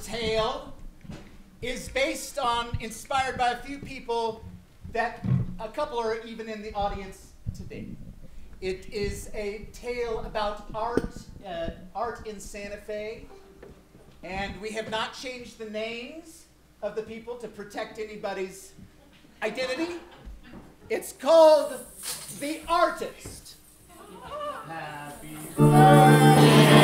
tale is inspired by a few people that a couple are even in the audience today. It is a tale about art in Santa Fe, and we have not changed the names of the people to protect anybody's identity. It's called The Artist. Happy birthday.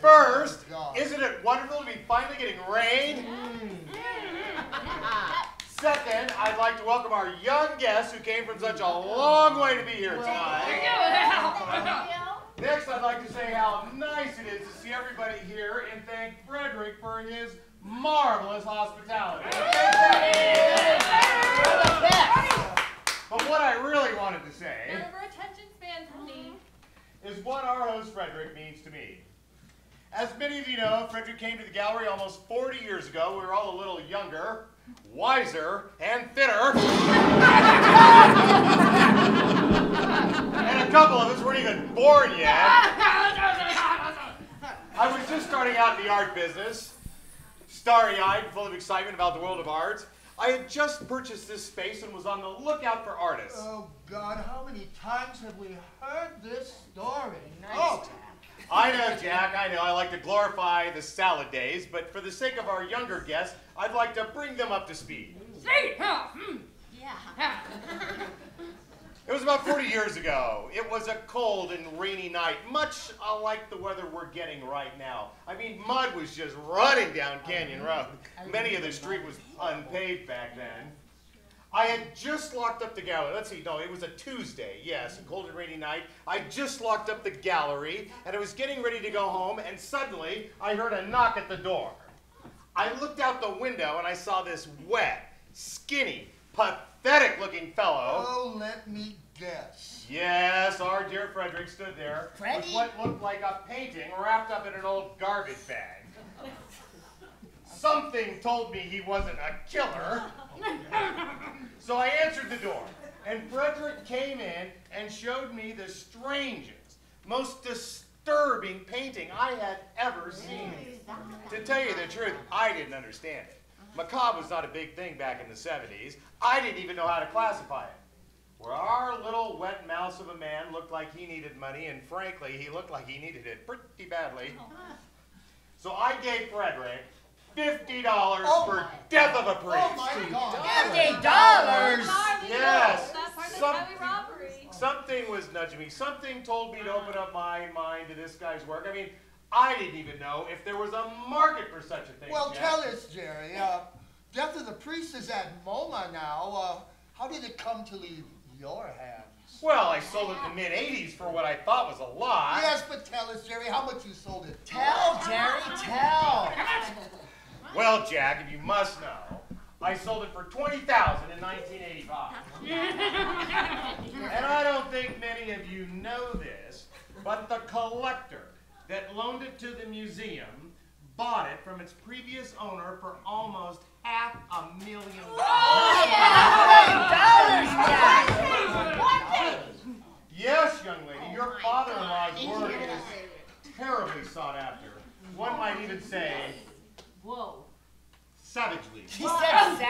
First, isn't it wonderful to be finally getting rain? Second, I'd like to welcome our young guests who came from such a long way to be here tonight. Next, I'd like to say how nice it is to see everybody here and thank Frederick for his marvelous hospitality. But what I really wanted to say is what our host Frederick means to me. As many of you know, Frederick came to the gallery almost 40 years ago. We were all a little younger, wiser, and thinner. And a couple of us weren't even born yet. I was just starting out in the art business, starry-eyed, full of excitement about the world of art. I had just purchased this space and was on the lookout for artists. Oh, God, how many times have we heard this story? Nice. I know, Jack, I know. I like to glorify the salad days, but for the sake of our younger guests, I'd like to bring them up to speed. Yeah. It was about 40 years ago. It was a cold and rainy night, much like the weather we're getting right now. I mean, mud was just running down Canyon Road. Many of the street was unpaved back then. I had just locked up the gallery. Let's see, no, it was a Tuesday. Yes, a cold and rainy night. I just locked up the gallery, and I was getting ready to go home, and suddenly I heard a knock at the door. I looked out the window, and I saw this wet, skinny, pathetic-looking fellow. Oh, let me guess. Yes, our dear Frederick stood there Freddie? with what looked like a painting wrapped up in an old garbage bag. Something told me he wasn't a killer. So I answered the door, and Frederick came in and showed me the strangest, most disturbing painting I had ever seen. To tell you the truth, I didn't understand it. Macabre was not a big thing back in the 70s. I didn't even know how to classify it. Where our little wet mouse of a man looked like he needed money, and frankly, he looked like he needed it pretty badly. So I gave Frederick $50 for Death of a Priest. Oh, my God. $50? Yes. That's part of the highway robbery. Something was nudging me. Something told me to open up my mind to this guy's work. I mean, I didn't even know if there was a market for such a thing. Well, Jack. tell us, Jerry. Death of the Priest is at MoMA now. How did it come to leave your hands? Well, I sold it in the mid-'80s for what I thought was a lot. Yes, but tell us, Jerry, how much you sold it? Tell, Jerry, tell. Well, Jack, if you must know, I sold it for $20,000 in 1985. And I don't think many of you know this, but the collector that loaned it to the museum bought it from its previous owner for almost $500,000. Yes, young lady, your father-in-law's work is terribly sought after. One might even say, Whoa. savagely. She said savage,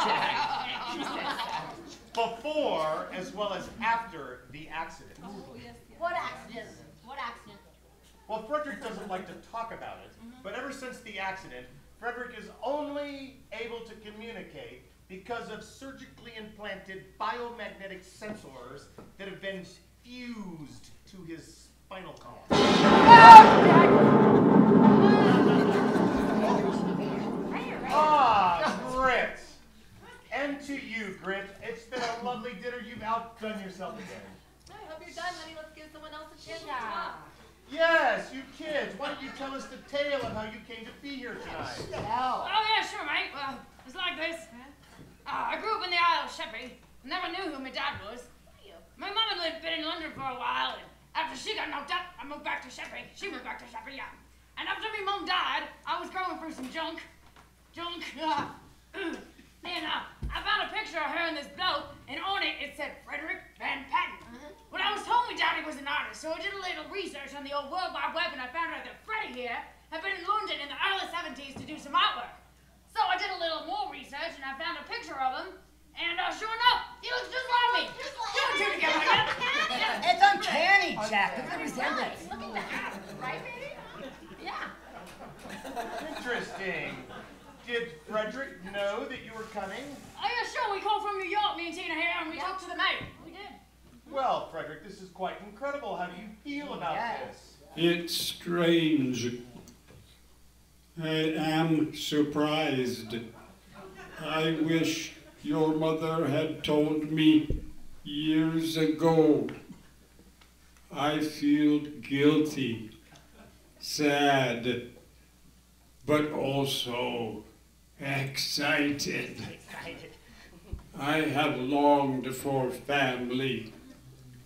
Jack. She said savage. Before as well as after the accident. What accident? What accident? Well, Frederick doesn't like to talk about it, but ever since the accident, Frederick is only able to communicate because of surgically implanted biomagnetic sensors that have been fused to his spinal column. Ah, Grit. And to you, Grit, it's been a lovely dinner. You've outdone yourself again. I hope you're done, honey. Let's give someone else a chance to talk. Yes, you kids. Why don't you tell us the tale of how you came to be here tonight? Tell. Oh, yeah, sure, mate. Well, it's like this. I grew up in the Isle of Sheppey. Never knew who my dad was. My mom had been in London for a while, and after she got knocked up, I moved back to Sheppey. She moved back to Sheppey, yeah. And after my mom died, I was going through some junk. And I found a picture of her and this bloke, and on it said Frederick Van Patten. When I was told my daddy was an artist, so I did a little research on the old World Wide Web, and I found out that Freddie here had been in London in the early 70s to do some artwork. So I did a little more research, and I found a picture of him, and sure enough, he looks just like me. You and two together, yeah? It's uncanny, Jack. Look at the resemblance. Look at that. Right, baby? Yeah. Interesting. Did Frederick know that you were coming? Oh, yeah, sure. We called from New York, me and Tina here, and we talked to the maid. We did. Well, Frederick, this is quite incredible. How do you feel about this? It's strange. I am surprised. I wish your mother had told me years ago. I feel guilty, sad, but also excited. I have longed for family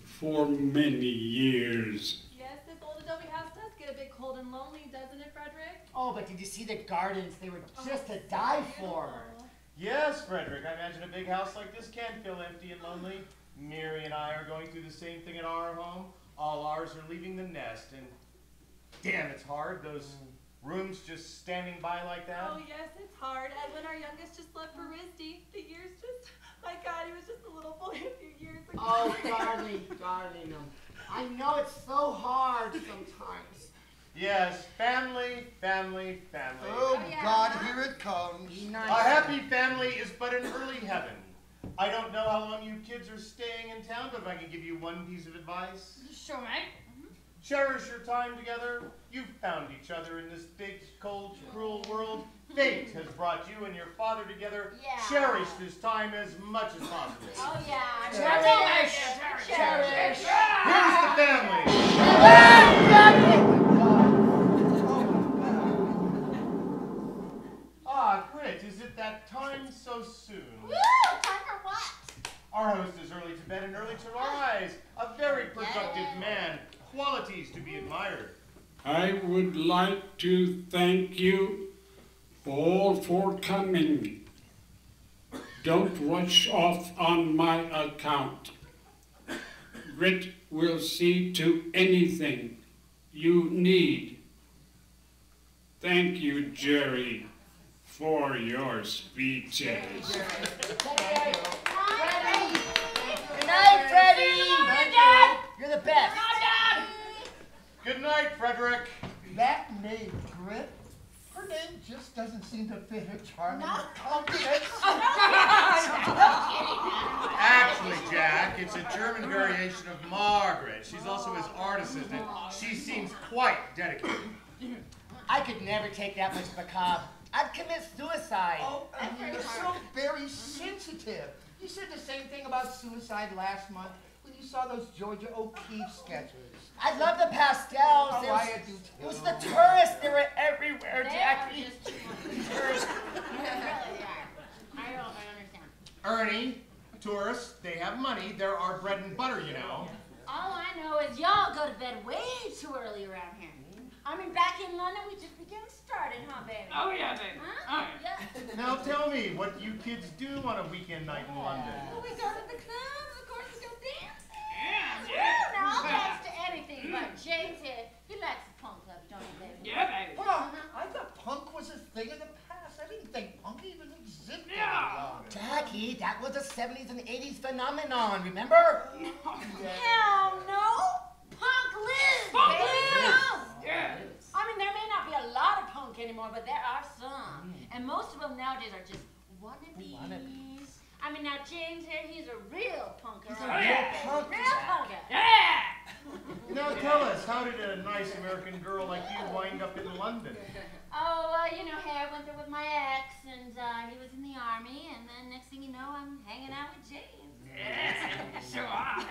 for many years. Yes, this old adobe house does get a bit cold and lonely, doesn't it, Frederick? Oh, but did you see the gardens? They were just to die for. Yes, Frederick. I imagine a big house like this can feel empty and lonely. Mary and I are going through the same thing at our home. All ours are leaving the nest, and damn, it's hard. Those rooms just standing by like that. Oh, yes, it's hard. Edwin, our youngest, just left for RISD. The years just, my God, he was just a little boy a few years ago. Oh, darling. I know it's so hard sometimes. Yes, family. Oh, yeah. God, here it comes. Be nice. A happy family is but an early heaven. I don't know how long you kids are staying in town, but if I can give you one piece of advice. Sure, mate. Cherish your time together. You've found each other in this big, cold, cruel world. Fate has brought you and your father together. Yeah. Cherish this time as much as possible. Oh, yeah. Cherish. Cherish. Here's the family. Ah, Grit, is it that time so soon? Woo! Time for what? Our host is early to bed and early to rise. A very productive man. Qualities to be admired. I would like to thank you all for coming. Don't rush off on my account. Grit will see to anything you need. Thank you, Jerry, for your speeches. Good night, Freddie. Dad! You're the best. Dad! Good night, Frederick. That maid, Grit, her name just doesn't seem to fit her charming countenance. Actually, Jack, it's a German variation of Margaret. She's also his art assistant. She seems quite dedicated. I could never take that much macabre. I'd commit suicide. Oh, and you're so very sensitive. You said the same thing about suicide last month when you saw those Georgia O'Keeffe sketches. I love the pastels. Oh, It I was- do too. It was the tourists. They were everywhere, They Jackie. are just too much. Really, they are. I don't understand. Ernie, tourists, they have money. They're our bread and butter, you know. All I know is y'all go to bed way too early around here. I mean, back in London, we just began started, huh, baby? Oh, yeah, baby. Huh? Yeah. Now tell me what you kids do on a weekend night in London. Well, we go to the clubs, of course, we go dancing. Yeah. Now, I'll dance to anything, but James here, he likes the punk club, don't you, baby? Yeah, baby. Well, I thought punk was a thing of the past. I didn't think punk even existed. Yeah. Jackie, that was a 70s and 80s phenomenon, remember? Hell no! Punk lives! Punk baby. lives! Yeah. I mean, there may not be a lot of punk anymore, but there are some. And most of them nowadays are just wannabes. Wannabes. I mean, now James here, he's a real punker. He's a right? real punk, Real Jack. punker. Yeah. Now tell us, how did a nice American girl like you wind up in London? Oh, you know, hey, I went there with my ex, and he was in the army, and then next thing you know, I'm hanging out with James. Yeah. Sure are.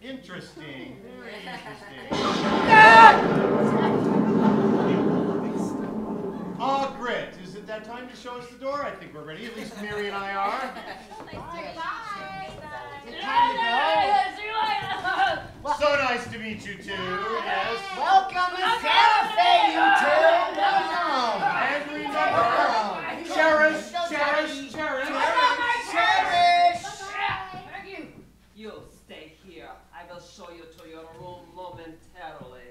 Interesting. Very interesting. Ah, Grit, is it that time to show us the door? I think we're ready. At least Mary and I are. Bye. meet you two as... Welcome to Santa Fe, you two. Welcome. And remember, cherish, cherish, cherish. Cherish. Thank you. You stay here. I will show you to your room momentarily.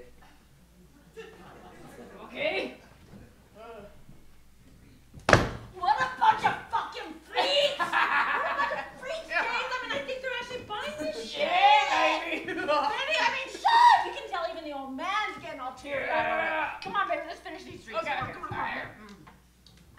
Okay. What a bunch of fucking freaks! What a bunch of freaks, James! I mean, I think they're actually buying this shit. Baby. Baby, I mean, shut! You can tell even the old man's getting all teary eyed. Yeah. Come on, baby, let's finish these drinks. Okay. Come on.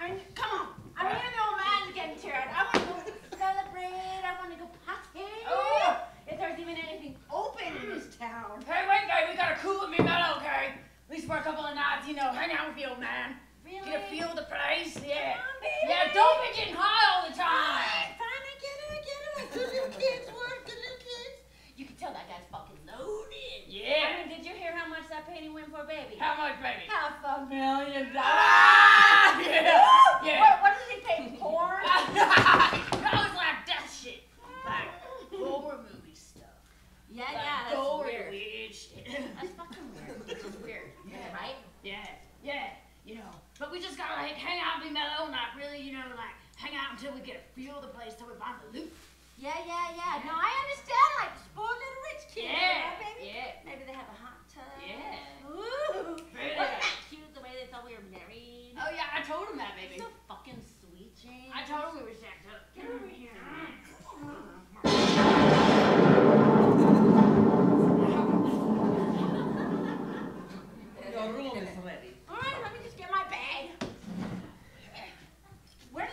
I mean, come on. I mean, even the old man's getting teary eyed. I want to go celebrate. I want to go party. Oh. If there's even anything open in this town. Hey, wait, baby, we gotta cool me mellow, okay? At least for a couple of nights, you know, hang out with the old man. Really? Get a feel of the place, yeah. Come on, baby. Yeah, don't be getting high all the time. Fine, I get it. Like good little kids work, good little kids. You can tell that guy's fucking loaded. Yeah. I mean, did you hear how much that painting went for, baby? How much, baby? $500,000. Ah, yeah. Yeah. What does he pay? Porn? That was like that shit. Like horror movie stuff. Yeah, Like yeah, that's gory weird. weird shit. That's fucking weird. This is weird. Yeah, right? Yeah, you know. But we just gotta like hang out and be mellow, not really, you know, like hang out until we get a feel of the place till we find the loot. Yeah. No, I understand. Like spoiled little rich kid. Yeah, You know, baby? yeah. Maybe they have a hot tub. Yeah. Ooh. Really? Wasn't that cute the way they thought we were married? Oh yeah, I told him that, baby. So fucking sweet, James. I told him we were shacked up. Get over here. Your room is ready. All right, let me just get my bag. Where's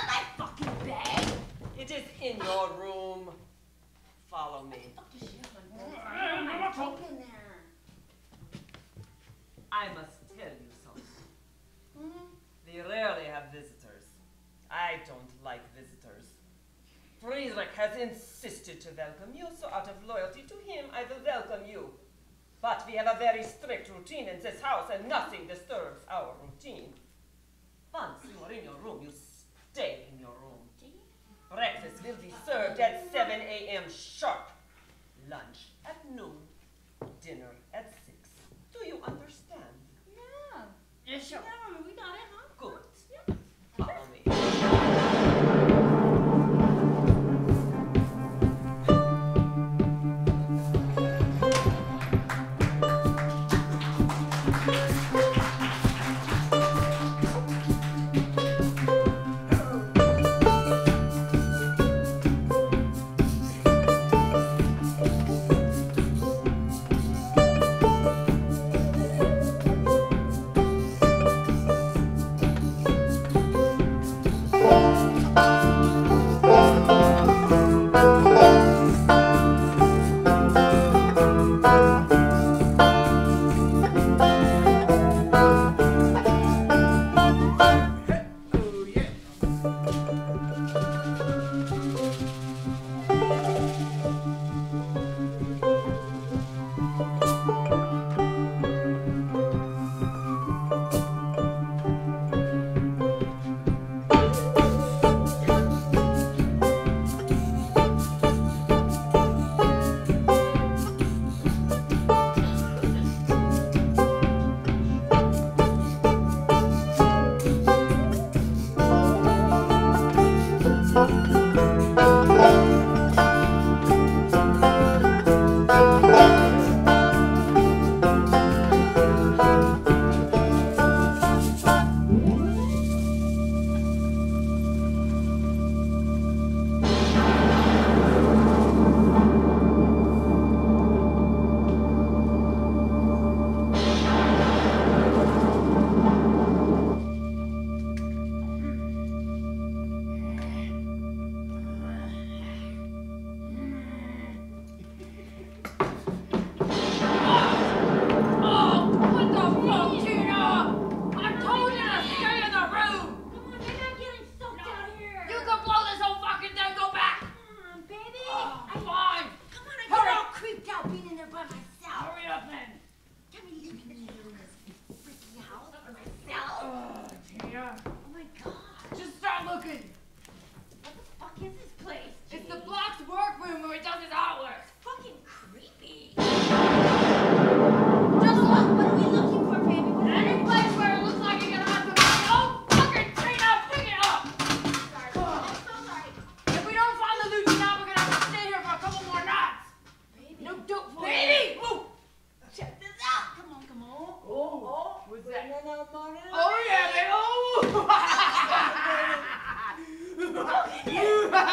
my fucking bag? It is in your room. Follow me. What the fuck is she doing? What am I taking there? I must tell you something. We rarely have visitors. I don't like visitors. Friedrich has insisted to welcome you, so out of loyalty to him, I will welcome you. But we have a very strict routine in this house, and nothing disturbs our routine. Once you are in your room, you stay in your room. Breakfast will be served at 7 a.m. sharp. Lunch at noon. Dinner at 6. Do you understand? Yeah. Yeah, sure. Yeah, we got it, huh? Good. Follow me.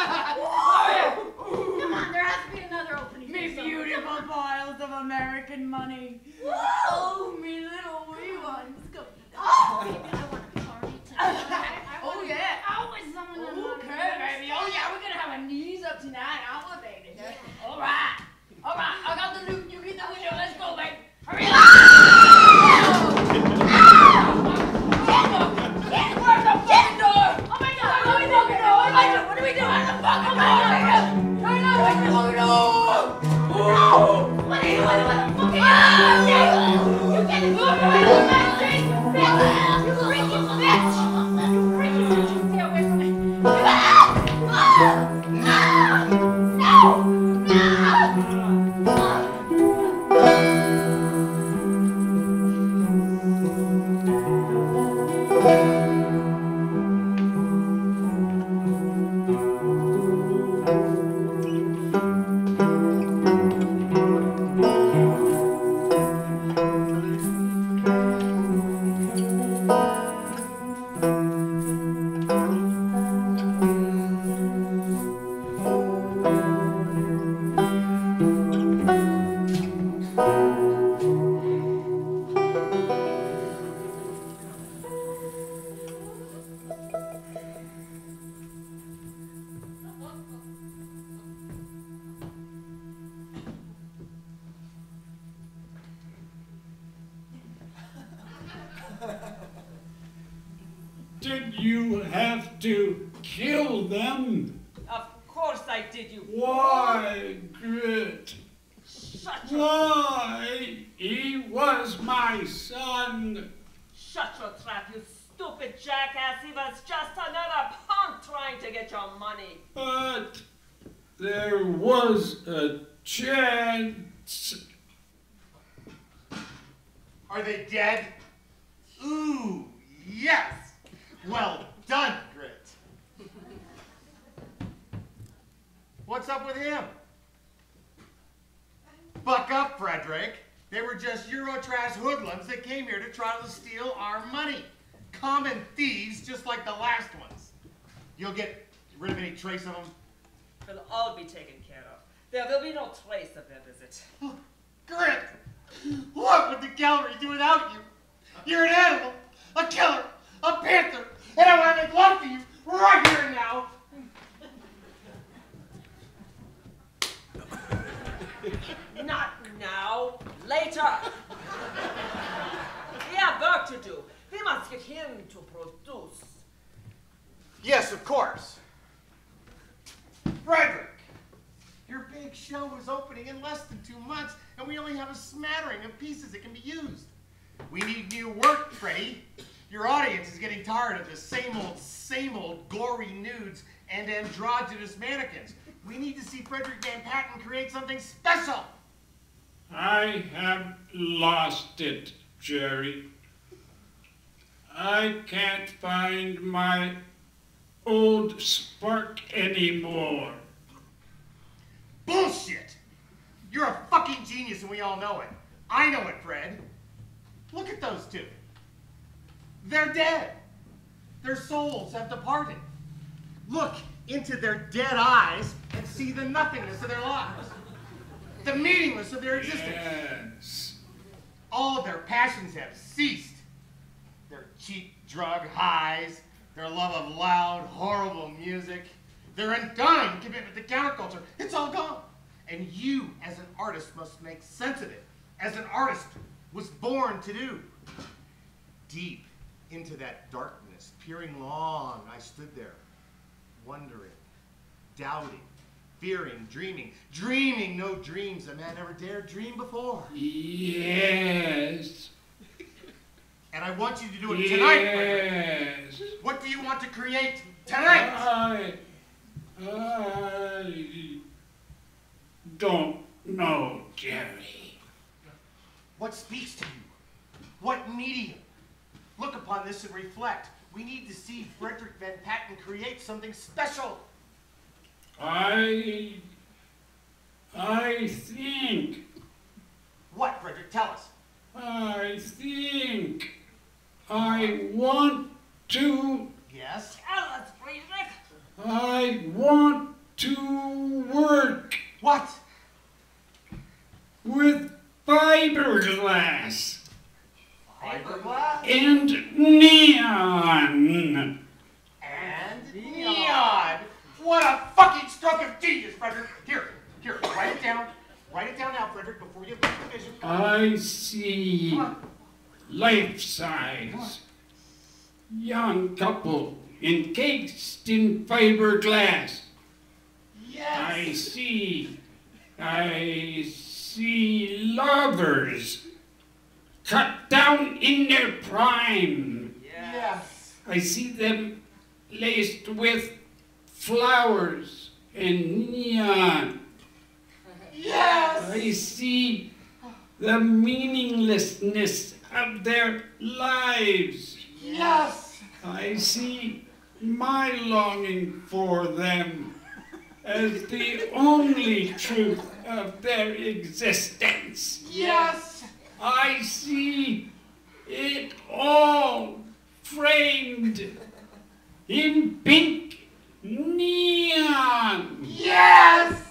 Come on, there has to be another opening. Me beautiful piles of American money. Whoa. Oh, me little wee ones. Go. Oh, baby, I want a party tonight. Oh, yeah. Always someone that wants Okay, baby. Oh, yeah, we're gonna have a knees up tonight, aren't we, baby? Yeah. All right. All right, I got the loot. You get the window. Let's go, baby. Hurry up. Where's the fucking door? Oh, my God. What are we doing? What are we doing? The fucking door. Turn on the fucking door. What are you doing? What the fuck are you doing? You get the door away from my street, bitch. You freaking bitch. You freaking bitch. You stay away from me. Did you have to kill them? Of course I did, you. Why, Grit? Shut your, Why? He was my son. shut your trap, you stupid jackass. He was just another punk trying to get your money. But there was a chance. Are they dead? Ooh, yes! Well done, Grit. What's up with him? Buck up, Frederick. They were just Eurotrash hoodlums that came here to try to steal our money. Common thieves, just like the last ones. You'll get rid of any trace of them? They'll all be taken care of. There will be no trace of their visit. Oh, Grit! What would the gallery do without you? You're an animal, a killer, a panther, and I want to make love to you right here and now. Not now, later. We have work to do. We must get him to produce. Yes, of course. Frederick, your big show is opening in less than 2 months, and we only have a smattering of pieces that can be used. We need new work, Freddie. Your audience is getting tired of the same old gory nudes and androgynous mannequins. We need to see Frederick Van Patten create something special. I have lost it, Jerry. I can't find my old spark anymore. Bullshit! You're a fucking genius and we all know it. I know it, Fred. Look at those two. They're dead. Their souls have departed. Look into their dead eyes and see the nothingness of their lives. The meaningless of their existence. Yes. All of their passions have ceased. Their cheap drug highs, their love of loud, horrible music, their undying commitment to counterculture, it's all gone. And you, as an artist, must make sense of it, as an artist was born to do. Deep into that darkness, peering long, I stood there, wondering, doubting, fearing, dreaming no dreams a man ever dared dream before. Yes. And I want you to do it tonight, Frederick. Yes. What do you want to create tonight? I don't know, Jerry. What speaks to you? What medium? Look upon this and reflect. We need to see Frederick Van Patten create something special. I think. What, Frederick? Tell us. I think I want to. Yes? Tell us, Friedrich. I want to work What? with fiberglass Fiberglass? and neon. And neon. What a fucking stroke of genius, Frederick. Here, write it down. Write it down now, Frederick, before you leave the vision. I see life-size young couple encased in fiberglass. Yes. I see lovers cut down in their prime. Yes. I see them laced with flowers and neon. Yes. I see the meaninglessness of their lives. Yes. I see my longing for them as the only truth of their existence. Yes. I see it all framed in pink neon. Yes.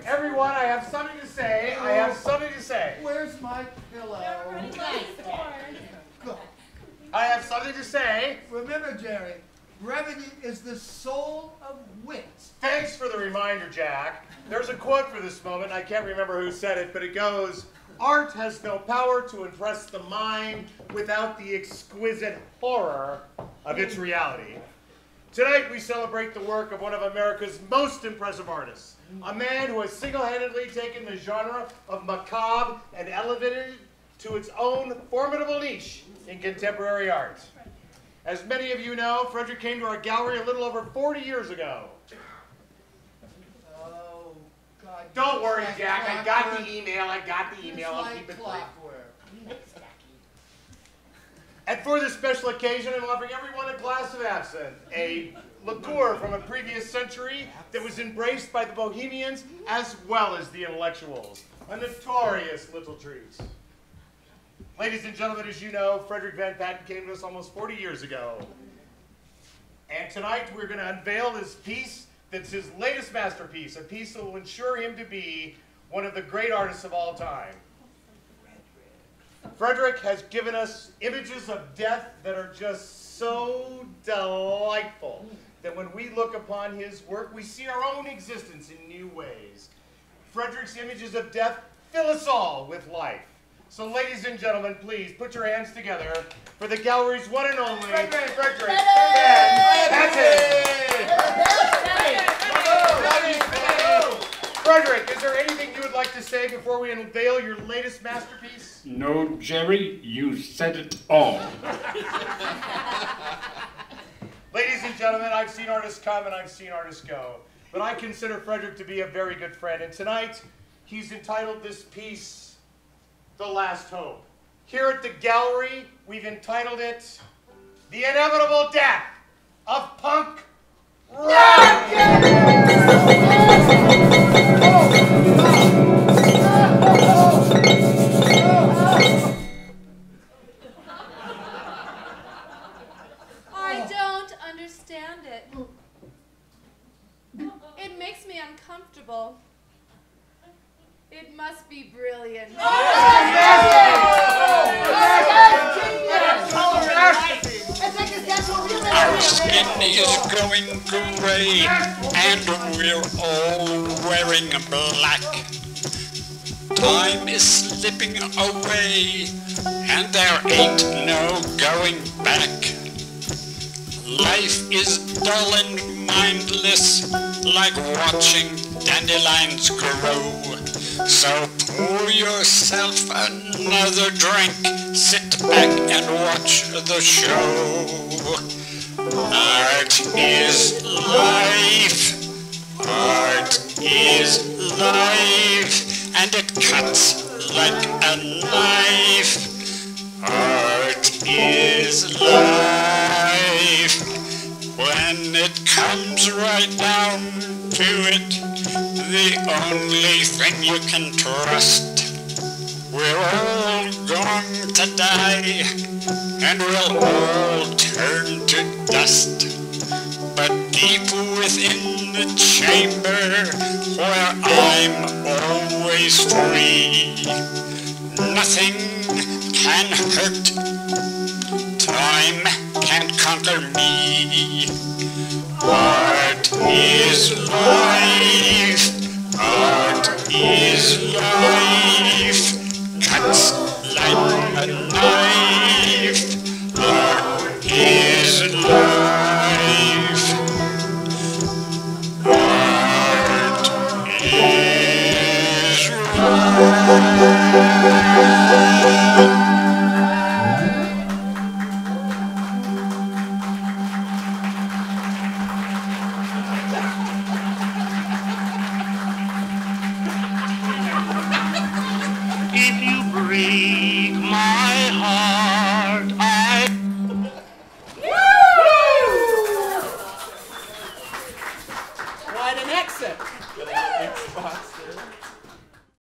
Everyone, I have something to say. I have something to say. Where's my pillow? I have something to say. Remember, Jerry, brevity is the soul of wit. Thanks for the reminder, Jack. There's a quote for this moment. I can't remember who said it, but it goes, "Art has no power to impress the mind without the exquisite horror of its reality." Tonight we celebrate the work of one of America's most impressive artists, a man who has single-handedly taken the genre of macabre and elevated it to its own formidable niche in contemporary art. As many of you know, Frederick came to our gallery a little over 40 years ago. Oh, God. Don't worry, Like Jack. I got clockwork. the email. I'll Just keep like it brief. clockwork. And for this special occasion, I'm offering everyone a glass of absinthe, a liqueur from a previous century that was embraced by the bohemians as well as the intellectuals. A notorious little treat. Ladies and gentlemen, as you know, Frederick Van Patten came to us almost 40 years ago. And tonight we're going to unveil this piece that's his latest masterpiece, a piece that will ensure him to be one of the great artists of all time. Frederick has given us images of death that are just so delightful that when we look upon his work, we see our own existence in new ways. Frederick's images of death fill us all with life. So ladies and gentlemen, please put your hands together for the gallery's one and only Frederick Van Patten. Frederick, is there anything you would like to say before we unveil your latest masterpiece? No, Jerry, you said it all. Ladies and gentlemen, I've seen artists come and I've seen artists go. But I consider Frederick to be a very good friend. And tonight, he's entitled this piece, The Last Hope. Here at the gallery, we've entitled it, The Inevitable Death of Punk Rock. I don't understand it. It makes me uncomfortable. It must be brilliant. Our skin is going gray, and we're all wearing black. Time is slipping away, and there ain't no going back. Life is dull and mindless, like watching dandelions grow. So pour yourself another drink, sit back and watch the show. Art is life, art is life, and it cuts like a knife. Art is life, when it comes right down to it, the only thing you can trust. We're all going to die, and we'll all turn to dust. But deep within the chamber, where I'm always free, nothing can hurt, time can't conquer me. Art is life, art is life, cuts like a knife. Art is life, art is life. If you break my heart, Quite an exit. Xbox.